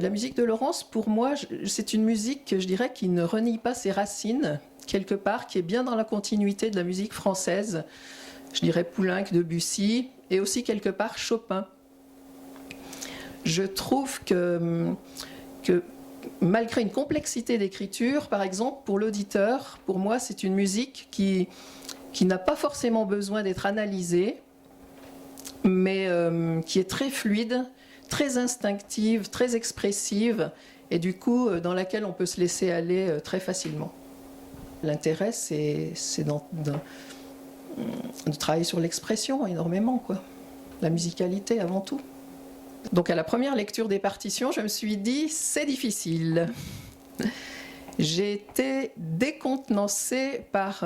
La musique de Laurence, pour moi, c'est une musique, je dirais, qui ne renie pas ses racines, quelque part, qui est bien dans la continuité de la musique française. Je dirais Poulenc, Debussy, et aussi quelque part Chopin. Je trouve que malgré une complexité d'écriture, par exemple, pour l'auditeur, pour moi, c'est une musique qui n'a pas forcément besoin d'être analysée, mais qui est très fluide, très instinctive, très expressive, et du coup, dans laquelle on peut se laisser aller très facilement. L'intérêt, c'est de travailler sur l'expression énormément, quoi. La musicalité avant tout. Donc à la première lecture des partitions, je me suis dit, c'est difficile. J'ai été décontenancée par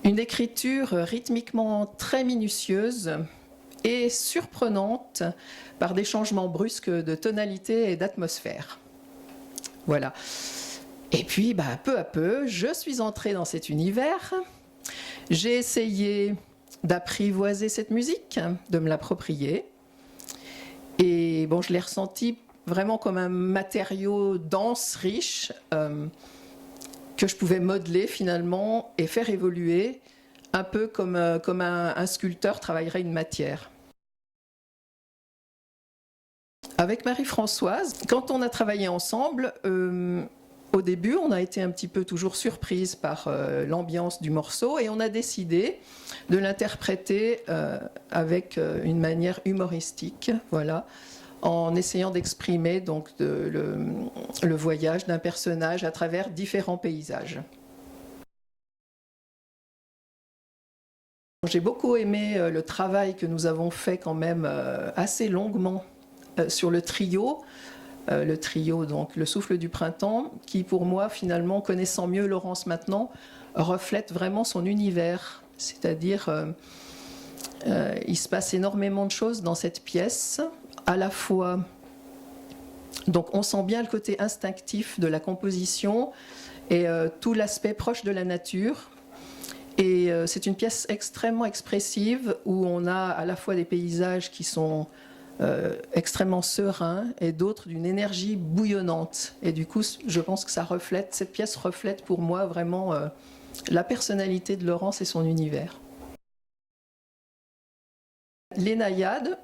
une écriture rythmiquement très minutieuse et surprenante par des changements brusques de tonalité et d'atmosphère. Voilà. Et puis, peu à peu, je suis entrée dans cet univers. J'ai essayé d'apprivoiser cette musique, de me l'approprier. Et bon, je l'ai ressenti vraiment comme un matériau dense, riche, que je pouvais modeler finalement et faire évoluer, un peu comme un sculpteur travaillerait une matière. Avec Marie-Françoise, quand on a travaillé ensemble, au début, on a été un petit peu toujours surprise par l'ambiance du morceau et on a décidé de l'interpréter avec une manière humoristique, voilà, en essayant d'exprimer donc le voyage d'un personnage à travers différents paysages. J'ai beaucoup aimé le travail que nous avons fait quand même assez longuement sur le trio, donc Le Souffle du Printemps, qui pour moi finalement, connaissant mieux Laurence maintenant, reflète vraiment son univers, c'est-à-dire il se passe énormément de choses dans cette pièce, à la fois, donc on sent bien le côté instinctif de la composition et tout l'aspect proche de la nature. Et c'est une pièce extrêmement expressive où on a à la fois des paysages qui sont extrêmement sereins et d'autres d'une énergie bouillonnante. Et du coup, je pense que cette pièce reflète pour moi vraiment la personnalité de Laurence et son univers. Les naïades,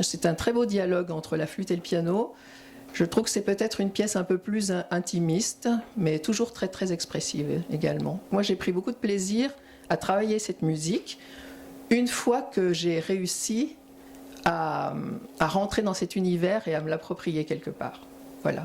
c'est un très beau dialogue entre la flûte et le piano. Je trouve que c'est peut-être une pièce un peu plus intimiste, mais toujours très très expressive également. Moi, j'ai pris beaucoup de plaisir à travailler cette musique une fois que j'ai réussi à rentrer dans cet univers et à me l'approprier quelque part. Voilà.